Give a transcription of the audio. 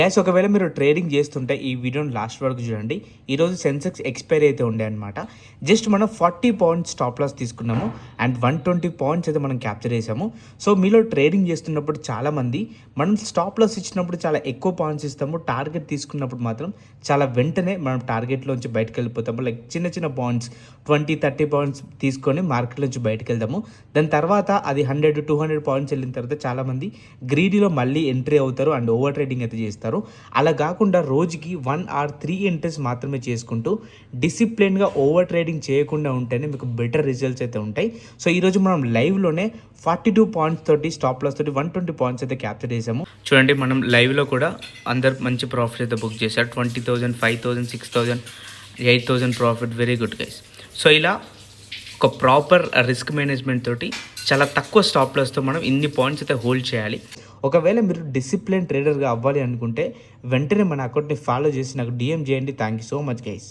Guys ఒకవేళ మీరు trading చేస్తుంటే ఈ వీడియోని లాస్ట్ వరకు చూడండి. ఈరోజు సెన్సెక్స్ ఎక్స్పైరీ అయితే ఉండే అనమాట. జస్ట్ మనం 40 పాయింట్స్ స్టాప్ లాస్ తీసుకున్నాము అండ్ 120 పాయింట్స్ అయితే మనం క్యాప్చర్ చేసాము. సో మీలో ట్రేడింగ్ చేస్తున్నప్పుడు చాలామంది మనం స్టాప్ లాస్ ఇచ్చినప్పుడు చాలా ఎక్కువ పాయింట్స్ ఇస్తాము, టార్గెట్ తీసుకున్నప్పుడు మాత్రం చాలా వెంటనే మనం టార్గెట్లోంచి బయటకు వెళ్ళిపోతాము. లైక్ చిన్న చిన్న పాయింట్స్ 20-30 పాయింట్స్ తీసుకొని మార్కెట్లోంచి బయటకు వెళ్దాము. దాని తర్వాత అది 100-200 పాయింట్స్ వెళ్ళిన తర్వాత చాలామంది గ్రీడీలో మళ్ళీ ఎంట్రీ అవుతారు అండ్ ఓవర్ ట్రేడింగ్ అయితే చేస్తారు. అలా కాకుండా రోజుకి 1 or 3 ఎంట్రీస్ మాత్రమే చేసుకుంటూ డిసిప్లిన్గా ఓవర్ ట్రేడింగ్ చేయకుండా ఉంటేనే మీకు బెటర్ రిజల్ట్స్ అయితే ఉంటాయి. సో ఈరోజు మనం లైవ్లోనే 42 పాయింట్స్ తోటి స్టాప్ లాస్ తోటి 120 పాయింట్స్ అయితే క్యాప్చర్ చేసాము. చూడండి మనం లైవ్లో కూడా అందరు మంచి ప్రాఫిట్ అయితే బుక్ చేశారు. 20,000, 5,000, 6,000, 8,000 profit. Very good guys. So ఇలా ఒక ప్రాపర్ రిస్క్ మేనేజ్మెంట్ తోటి చాలా తక్కువ స్టాప్ లాస్తో మనం ఇన్ని పాయింట్స్ అయితే హోల్డ్ చేయాలి. ఒకవేళ మీరు డిసిప్లిన్ ట్రేడర్గా అవ్వాలి అనుకుంటే వెంటనే మన అకౌంట్ని ఫాలో చేసి నాకు DM చేయండి. Thank you so much guys.